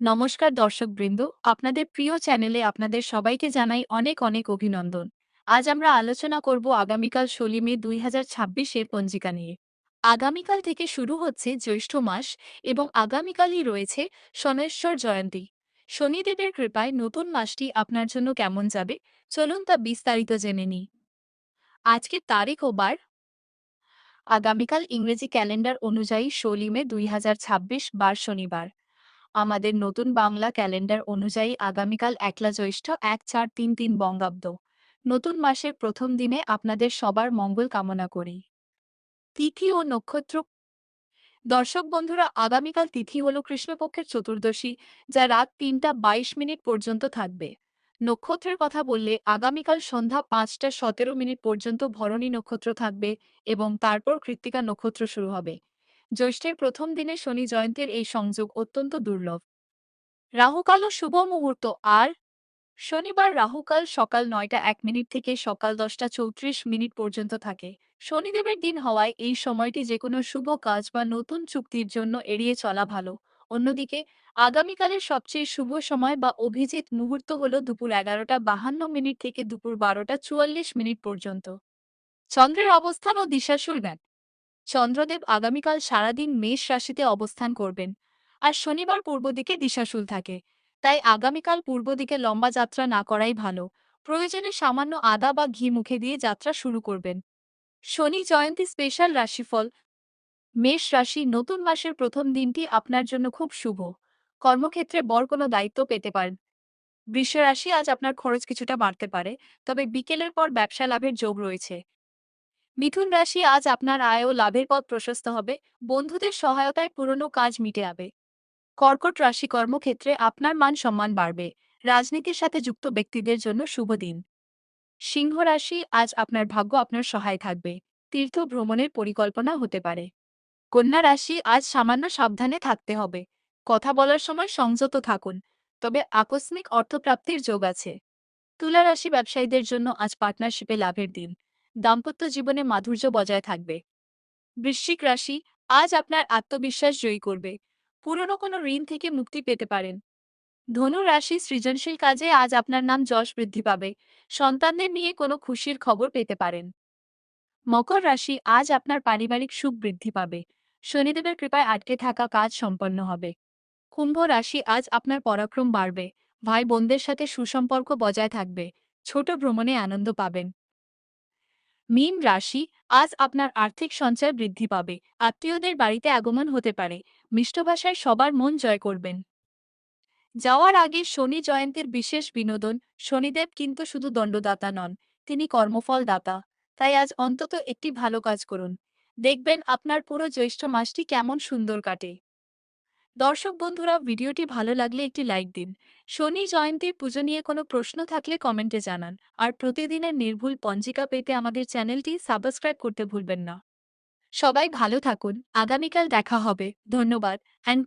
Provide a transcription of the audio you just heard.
নমস্কার দর্শকবৃন্দ, আপনাদের প্রিয় চ্যানেলে আপনাদের সবাইকে জানাই অনেক অনেক অভিনন্দন। আজ আমরা আলোচনা করব আগামীকাল ১৬ মে ২০২৬ এর পঞ্জিকা নিয়ে। আগামীকাল থেকে শুরু হচ্ছে জ্যৈষ্ঠ মাস এবং আগামীকালই রয়েছে শনৈশ্বর জয়ন্তী। শনিদেবের কৃপায় নতুন মাসটি আপনার জন্য কেমন যাবে, চলুন তা বিস্তারিত জেনে নিই। আজকের তারিখ ও বার আগামীকাল ইংরেজি ক্যালেন্ডার অনুযায়ী ১৬ মে ২০২৬ বার শনিবার। আমাদের নতুন বাংলা ক্যালেন্ডার অনুযায়ী আগামীকাল ১লা জ্যৈষ্ঠ ১৪৩৩ বঙ্গাব্দ। নতুন মাসের প্রথম দিনে আপনাদের সবার মঙ্গল কামনা করি। তিথি ও নক্ষত্র। দর্শক বন্ধুরা, আগামীকাল তিথি হল কৃষ্ণপক্ষের চতুর্দশী, যা রাত ৩টা ২২ মিনিট পর্যন্ত থাকবে। নক্ষত্রের কথা বললে আগামীকাল সন্ধ্যা ৫টা ১৭ মিনিট পর্যন্ত ভরণী নক্ষত্র থাকবে এবং তারপর কৃত্তিকা নক্ষত্র শুরু হবে। জ্যৈষ্ঠের প্রথম দিনে শনি জয়ন্তীর এই সংযোগ অত্যন্ত দুর্লভ। রাহুকাল ও শুভ মুহূর্ত। আর শনিবার রাহুকাল সকাল ৯টা ১ মিনিট থেকে সকাল ১০টা ৩৪ মিনিট পর্যন্ত থাকে। শনিদেবের দিন হওয়ায় এই সময়টি যেকোনো শুভ কাজ বা নতুন চুক্তির জন্য এড়িয়ে চলা ভালো। অন্যদিকে আগামীকালের সবচেয়ে শুভ সময় বা অভিজিৎ মুহূর্ত হল দুপুর ১১টা ৫২ মিনিট থেকে দুপুর ১২টা ৪৪ মিনিট পর্যন্ত। চন্দ্রের অবস্থান ও দিশাশুল জ্ঞান। চন্দ্রদেব আগামীকাল সারাদিন মেষ রাশিতে অবস্থান করবেন, আর শনিবার পূর্ব দিকে দিশাশুল থাকে। তাই আগামীকাল পূর্ব দিকে লম্বা যাত্রা না করাই ভালো। প্রয়োজনে সামান্য আদা বা ঘি মুখে দিয়ে যাত্রা শুরু করবেন। শনি জয়ন্তী স্পেশাল রাশিফল। মেষ রাশি, নতুন মাসের প্রথম দিনটি আপনার জন্য খুব শুভ। কর্মক্ষেত্রে বড় কোনো দায়িত্ব পেতে পারেন। বৃষ রাশি, আজ আপনার খরচ কিছুটা বাড়তে পারে, তবে বিকেলের পর ব্যবসা লাভের যোগ রয়েছে। মিথুন রাশি, আজ আপনার আয় ও লাভের পথ প্রশস্ত হবে। বন্ধুদের সহায়তায় পুরনো কাজ মিটে যাবে। কর্কট রাশি, কর্মক্ষেত্রে আপনার মান সম্মান বাড়বে। রাজনীতির সাথে যুক্ত ব্যক্তিদের জন্য শুভ দিন। সিংহ রাশি, আজ আপনার ভাগ্য আপনার সহায় থাকবে। তীর্থ ভ্রমণের পরিকল্পনা হতে পারে। কন্যা রাশি, আজ সামান্য সাবধানে থাকতে হবে। কথা বলার সময় সংযত থাকুন, তবে আকস্মিক অর্থপ্রাপ্তির যোগ আছে। তুলা রাশি, ব্যবসায়ীদের জন্য আজ পার্টনারশিপে লাভের দিন। দাম্পত্য জীবনে মাধুর্য বজায় থাকবে। বৃশ্চিক রাশি, আজ আপনার আত্মবিশ্বাস জয়ী করবে। পুরনো কোনো ঋণ থেকে মুক্তি পেতে পারেন। ধনু রাশি, সৃজনশীল কাজে আজ আপনার নাম যশ বৃদ্ধি পাবে। সন্তানদের নিয়ে কোনো খুশির খবর পেতে পারেন। মকর রাশি, আজ আপনার পারিবারিক সুখ বৃদ্ধি পাবে। শনিদেবের কৃপায় আটকে থাকা কাজ সম্পন্ন হবে। কুম্ভ রাশি, আজ আপনার পরাক্রম বাড়বে। ভাই বোনদের সাথে সুসম্পর্ক বজায় থাকবে। ছোট ভ্রমণে আনন্দ পাবেন। মীন রাশি, আজ আপনার আর্থিক সঞ্চয় বৃদ্ধি পাবে। আত্মীয়দের বাড়িতে আগমন হতে পারে। মিষ্ট ভাষায় সবার মন জয় করবেন। যাওয়ার আগে শনি জয়ন্তীর বিশেষ বিনোদন। শনিদেব কিন্তু শুধু দণ্ডদাতা নন, তিনি কর্মফল দাতা। তাই আজ অন্তত একটি ভালো কাজ করুন। দেখবেন আপনার পুরো জ্যৈষ্ঠ মাসটি কেমন সুন্দর কাটে। দর্শক বন্ধুরা, ভিডিওটি ভালো লাগলে একটি লাইক দিন। শনি জয়ন্তীর পুজো নিয়ে কোনো প্রশ্ন থাকলে কমেন্টে জানান। আর প্রতিদিনের নির্ভুল পঞ্জিকা পেতে আমাদের চ্যানেলটি সাবস্ক্রাইব করতে ভুলবেন না। সবাই ভালো থাকুন। আগামীকাল দেখা হবে। ধন্যবাদ। অ্যান্ড